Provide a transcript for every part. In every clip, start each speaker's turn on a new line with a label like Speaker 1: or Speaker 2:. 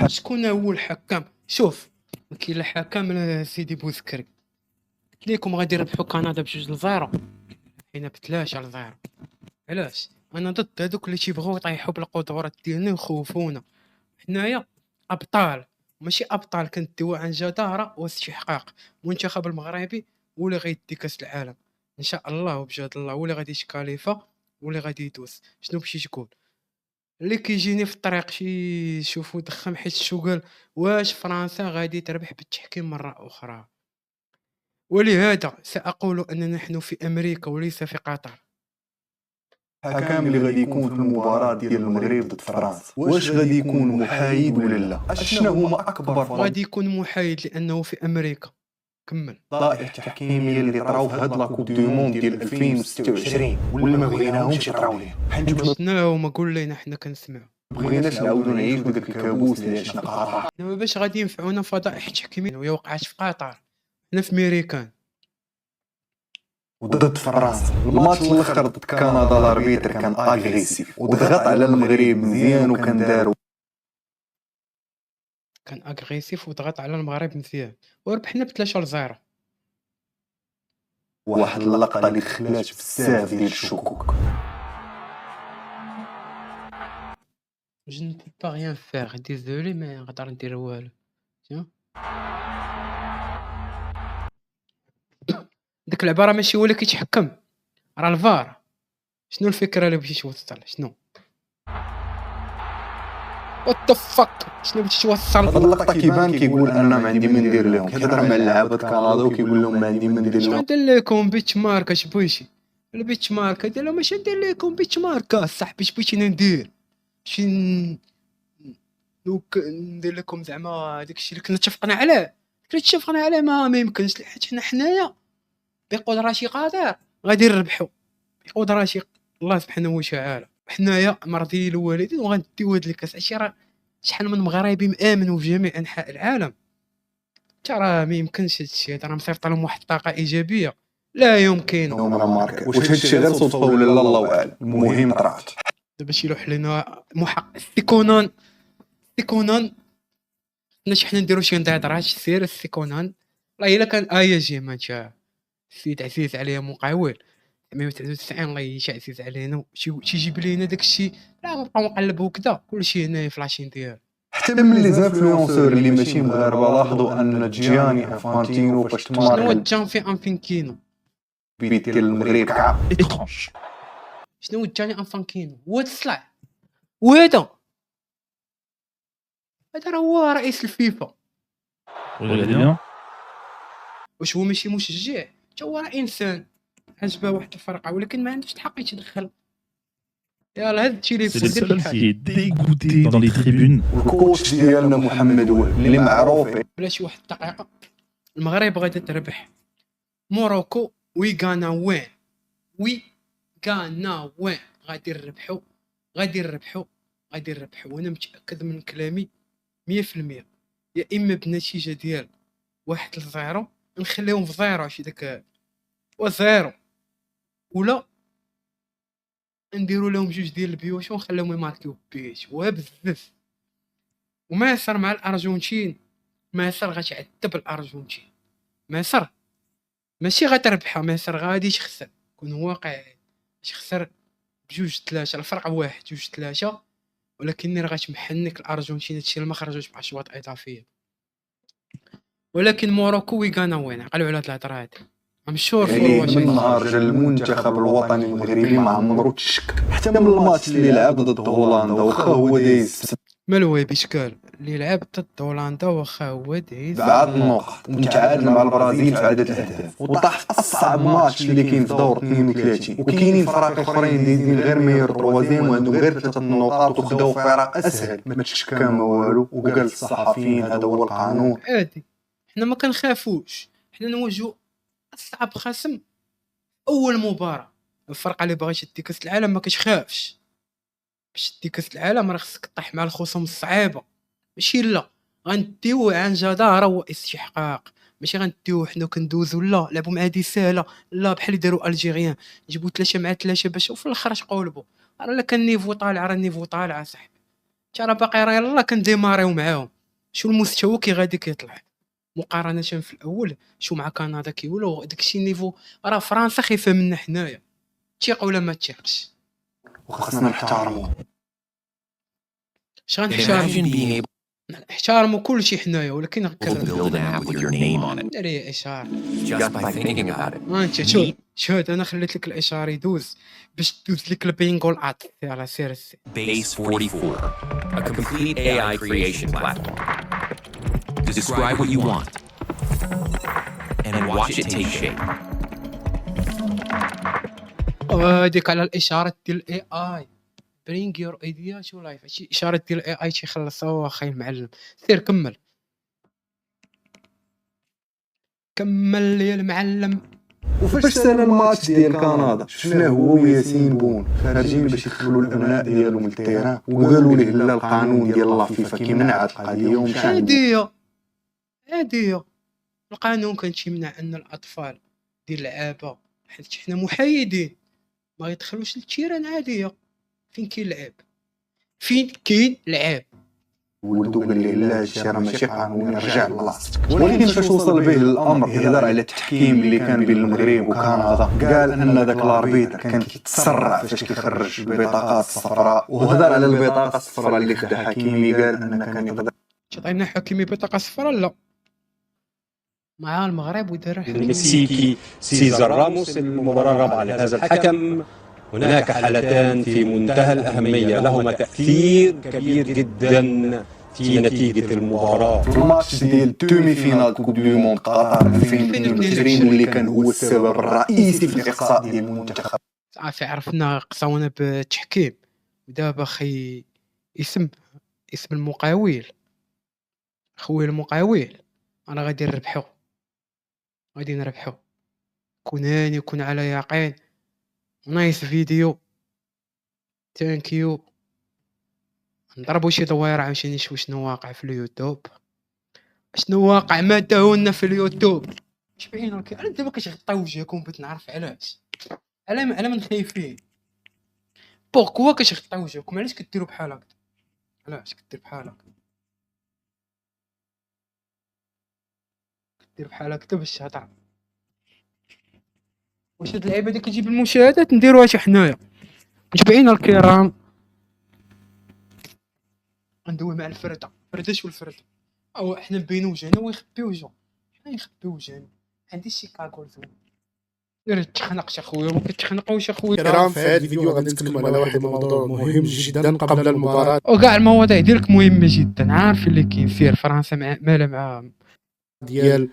Speaker 1: شكون هو الحكام؟ شوف، ما كاين لا حكام سيدي بوذكري. قلت لكم غادي يربحوا كندا ب2-0، حنا ب3-0. علاش؟ انا ضد هذوك اللي تيبغيو يطيحوا بالقدرات ديالنا ويخوفونا. حنايا ابطال، ماشي ابطال كندويو عن جداره واستحقاق. المنتخب المغربي هو اللي غيدي كاس العالم ان شاء الله، وبجهد الله هو اللي غادي يتكاليفا واللي غادي يدوز. شنو مشيت تقول؟ اللي كيجيني في الطريق شي شوفوا دخم حيت شو قال، واش فرنسا غادي تربح بالتحكيم مرة أخرى؟ ولهذا سأقول أننا نحن في أمريكا وليس في قطر.
Speaker 2: الحكم اللي غادي يكون في المباراة ديال المغرب ضد فرنسا واش غادي يكون محايد ولا لا؟ اشنو هما اكبر
Speaker 1: غادي يكون محايد لأنه في أمريكا. كمل.
Speaker 2: فضائح تحكيميه اللي طراو في هاد لاكوب دو موند ديال 2026 ولا ما بغيناهمش يطراو ليها؟
Speaker 1: شنو ما قول لينا حنا كنسمعوا؟
Speaker 2: بغيناش نعاودو نعيشو داك الكابوس اللي عشنا قطر.
Speaker 1: حنا باش غادي ينفعونا فضائح تحكيميه وهي وقعات في قطر، حنا في ميريكان.
Speaker 2: وضد فرنسا الماتش الاخر ضد كندا الاربيتر كان اغريسيف وضغط على المغرب مزيان وكان دارو
Speaker 1: كان اغريسيف وضغط على المغرب مزيان وربحنا ب3-0.
Speaker 2: واحد اللقطه اللي خلات بزاف ديال الشكوك.
Speaker 1: Je ne peux pas rien faire, désolé ما نقدر ندير والو. ديك العباره ماشي هو اللي كيتحكم، راه الفار. شنو الفكره اللي بغيتي توصل؟ شنو وات ذا فاك؟ شنو بغيتي توصل؟
Speaker 2: هاد اللقطه كيبان كيقول انا ما عندي ما ندير لهم، كيهضر مع لعابه كندا وكيقول لهم ما عندي ما ندير لهم.
Speaker 1: ندير لكم بيتش مارك؟ اش بغيتي البيتش مارك؟ دير لهم اش ندير لكم بيتش مارك صاحبي؟ اش بغيتيني ندير؟ شي دوك ندير لكم زعما داكشي اللي كنا اتفقنا عليه. ما يمكنش، حيت حنايا بقدراتي قادر غادي نربحوا، بقدراتي الله سبحانه وتعالى. حنايا مرضيين الوالدين وغنديو هاد الكاس. عرفتي راه شحال من مغربي مآمنوا في جميع انحاء العالم. ترى ما يمكنش هادشي هذا، راه مصيفط لهم واحد الطاقه ايجابيه لا يمكن.
Speaker 2: واش هادشي غير صدفه ولا لا؟ الله اعلم. المهم طرات
Speaker 1: دابا شي لوح لنا سيكونان ناش حنا نديرو شي نضيضرات سير السيكونان. والله الا كان جي مات السيد عزيز عليا مقاول 193 الله يعزيز علينا تيجيب لينا داكشي. لا نبقاو نقلبو كذا كلشي هنايا فلاشين ديال.
Speaker 2: حتى من لي زانفلونسور اللي ماشي مغاربه لاحظوا ان جياني انفانتينو باش تمارك
Speaker 1: شنو هو جان في انفانكينو
Speaker 2: بيت ديال المغرب كاع ايترونج.
Speaker 1: شنو هو جاني انفانكينو؟ هو الصلع وهذا راه هو رئيس الفيفا. واش هو ماشي مشجع؟ حتى هو راه انسان عجبه واحد الفرقه ولكن ما عندوش الحق يتدخل. يلا هاد التليفون
Speaker 3: C'est le seul qui est dégoûté dans les tribunes.
Speaker 2: الكوتش ديالنا محمد وهب اللي معروف
Speaker 1: بلا شي واحد الدقيقه. المغرب غادي تربح موروكو ويغانا وين غادي نربحوا وانا متاكد من كلامي 100%. يا اما بنتيجه ديال 1-0 نخليهم في 0 شي داك و0، ولا نديروا لهم 2 ديال البيوت ونخليهم يماركيو بيت وبزاف. وما يصير مع الارجنتين، ما يصير غتعذب الارجنتين. ما يصير ماشي غتربحها، ما يصير غادي تخسر. كون واقعي تخسر ب2-3 الفرق 1-2-3، ولكن راه غتمحنك الارجنتين. هادشي ما خرجوش مع اشواط اضافيه. ولكن موروكو ويغانا وين عقلوا على هاد الهضره هادي. ام شور فور
Speaker 2: من نهار جا المنتخب الوطني المغربي ما عمرو تشك حتى من الماتش اللي لعب ضد هولندا واخا هو دايز
Speaker 1: مالوي بشكال اللي لعب ضد هولندا واخا هو دايز
Speaker 2: بعض النقط ومتعادل مع البرازيل في عدد الاهداف وطاح في اصعب ماتش اللي كاين في دور 32. وكاينين فرق اخرين دايزين غير ميور تروازيام وعندهم غير 3 نقاط وخداو فرق اسهل ما تشكى ما والو. وقال الصحفيين هذا هو القانون
Speaker 1: عادي. حنا ما كنخافوش، حنا نواجهوا اصعب خصم اول مباراه. الفرقه اللي باغي تدي كاس العالم ما كتخافش. باش تدي كاس العالم راه خصك طيح مع الخصوم الصعيبه، ماشي لا غنديو عن جداره واستحقاق. ماشي غنديو حنا كندوزو لا لعبوا مع هادي ساهله لا بحال اللي داروا الجيريان جيبوا 3 مع 3 باش وفي الاخر تقولبوا راه كان نيفو طالع، راه نيفو طالع صاحبي. راه باقي راه يلاه كنديماريو معاهم. شو المستوى كي غادي كيطلع مقارنه في الاول. شو مع كندا كيولوا داكشي نيفو. راه فرنسا خايفه منا حنايا، تيق ولا ما تيقش؟
Speaker 2: وخاصنا نحترمو.
Speaker 1: اش غنحتارمو؟
Speaker 4: Imagine being able
Speaker 1: نحتارمو كلشي حنايا، ولكن
Speaker 4: to build an app with your name on it
Speaker 1: داري اشاره.
Speaker 4: just by thinking about it.
Speaker 1: انت شوف انا خليت لك الاشاره يدوز باش تدوز لك البينغو العط. يلاه سير السي.
Speaker 4: Base 44, a complete AI creation platform. Describe what you want and watch it take shape.
Speaker 1: هذيك على الاشاره ديال الاي اي. برينغ يور ايديا تو لايف. هادشي اشاره ديال الاي اي تيخلصها اخي المعلم. سير كمل يا المعلم.
Speaker 2: وفاش سالا الماتش ديال كندا شفناه هو وياسين بون خارجين باش يخلوا الابناء ديالهم للتيران، وقالوا ليه لا القانون ديال لا فيفا كيمنع هاد القضيه ومشى عنده.
Speaker 1: عاديه القانون كان تيمنع ان الاطفال ديال اللعابه، حيت حنا محايدين ما يدخلوش للتيران. عاديه. فين كاين لعاب
Speaker 2: ولدو قال ليه لا هادشي راه ماشي قانوني، رجع لبلاصتك. ولكن فاش وصل به الامر يهضر على التحكيم اللي كان بين المغرب وكندا، قال ان ذاك الاربيتر كان كيتسرع فاش كيخرج البطاقات الصفراء، وهضر على البطاقه الصفراء اللي خدا حكيمي، قال ان كان يقدر
Speaker 1: تعطينا حكيمي بطاقه صفراء. لا مع المغرب ودار
Speaker 5: المكسيكي سيزار راموس المباراة الرابعة لهذا الحكم. هناك حالتان في منتهى الأهمية لهما تأثير كبير جدا في نتيجة المباراة.
Speaker 2: في الماتش ديال دومي فينال كوب دو موند قطر 2022 واللي كان هو السبب الرئيسي في الاقصاء ديال المنتخب.
Speaker 1: صافي عرفنا قصاونا بالتحكيم. ودابا اخي اسم المقاول، خويا المقاول، انا غادي نربحو. كون هاني كون على يقين. نايس فيديو. ثانك نضربوا شي دويره عاوتاني نشوف شنو واقع في اليوتيوب، شنو واقع ما داولنا في اليوتيوب. شبعين انا دابا كتغطي وجهكم بغيت نعرف علاش. على من خايفين بوركوا كتغطي وجهكم؟ علاش كديروا بحال هكا؟ علاش كدير بحال هكا؟ كدير بحال هكا باش تهضر؟ واش هاد اللعيبه هادي كتجيب المشاهدات؟ نديروها حتى حنايا. متابعينا الكرام، ندوي مع الفرده شو الفرده. او احنا نبينو وجهنا ويخبي وجهه. حنا يخبي وجهنا. عندي شي كاكول زوين. غير تخنقش اخويا، ما كتخنقوش اخويا.
Speaker 6: كرام في هذا الفيديو غادي نتكلموا على واحد الموضوع مهم جدا قبل المباراة.
Speaker 1: وكاع المواضيع ديالك مهمه جدا. عارف اللي كاين سير فرنسا مالا مع
Speaker 6: ديال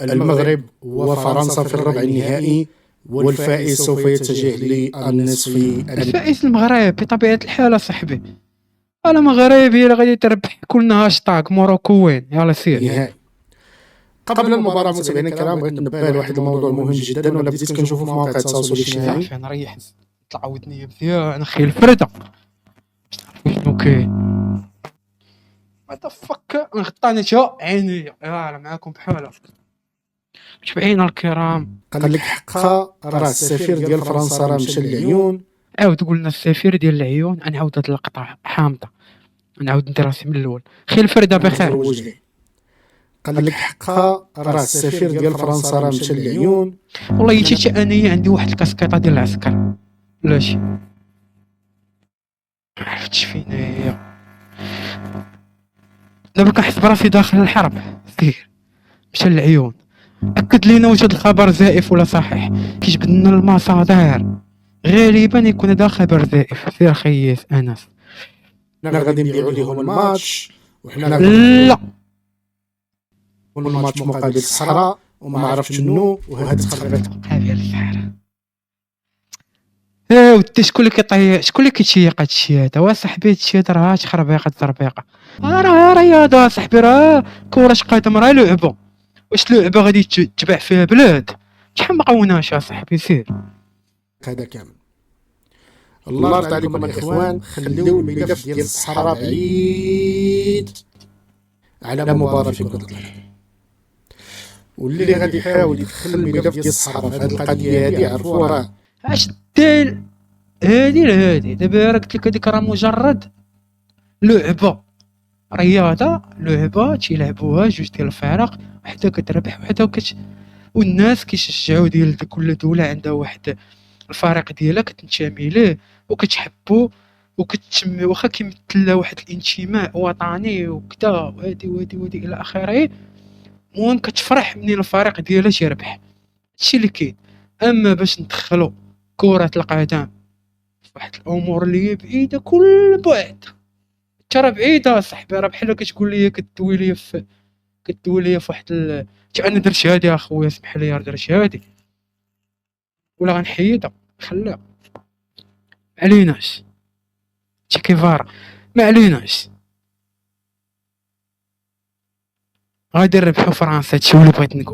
Speaker 6: المغرب وفرنسا في الربع النهائي، والفائز سوف يتجه للنصف.
Speaker 1: الفائز المغرب بطبيعه الحال صاحبي. انا مغربي اللي غادي تربح كلنا هاشتاغ موروكوين. يلا سير.
Speaker 6: نهائي. قبل المباراة متابعينا الكرام بغيت ننبه لواحد الموضوع مهم جدا، ولا بديت كنشوفو في مواقع التواصل الاجتماعي.
Speaker 1: صافي نريح تعاودني مزيان اخي الفرده. شنو كاين؟ متفك نغطاني تا عيني. يلا معاكم بحال هكا. متابعينا الكرام،
Speaker 6: قال لك حقا راه السفير ديال فرنسا راه مشى للعيون.
Speaker 1: عاود قلنا السفير ديال العيون. نعاود هاد اللقطه حامضه، نعاود ندير راسي من الاول. خير الفرده بخير.
Speaker 6: قال لك حقا راه السفير ديال فرنسا راه مشى للعيون.
Speaker 1: والله جيت انايا عندي واحد الكاسكيطه ديال العسكر. علاش عرفتش فين هي؟ دابا كنحس براسي داخل الحرب. سير مشى للعيون. اكد لينا واش هاد الخبر زائف ولا صحيح. كيجبد لنا المصادر، غالبا يكون هذا خبر زائف. سير خيس انس.
Speaker 6: حنا غادي نبيعوا لهم الماتش، وحنا
Speaker 1: لا
Speaker 6: الماتش مقابل الصحراء وما عرفتش شنو وهاد تخربت
Speaker 1: مقابل الصحراء. ودي شكون اللي كيتشيق هادشي هذا؟ وصاحبي هادشي هذا راه تخربيقه زربيقه. راه رياضه صاحبي، راه كره قدم، راه لعبه. واش لعبه غادي تباع فيها بلاد؟ شحال ما قوناش صاحبي. سير
Speaker 6: هذا كامل. الله يرضى عليكم الاخوان، خليو الملف ديال الصحراء بعيد على مباراة في كرة القدم. واللي غادي يحاول يدخل الملف ديال الصحراء في هذه القضيه هذه عرفوا راه
Speaker 1: اش دير هادي لهادي. دابا راه قلت لك هذيك راه مجرد لعبه رياضه، لعبه تيلعبوها جوج ديال الفرق، وحده كتربح وحده والناس كيشجعوا ديال كل دوله عندها واحد الفريق ديالها كتنتمي ليه وكتحبو وكتسمي واخا كيمثل لها واحد الانتماء وطني وكذا وهادي الى اخره. المهم كتفرح منين الفريق ديالها تيربح، هادشي اللي كاين. اما باش ندخلو كرة القدم في واحد الامور اللي هي بعيده كل بعد، ترى بعيده صاحبي، راه بحال كتقول لي كدوي لي في واحد انا درت هادي اخويا اسمح لي درت هادي ولا غنحيدها خليها معليناش تي كيفارا معليناش. غادي نربحو فرنسا، هادشي اللي بغيت نقول.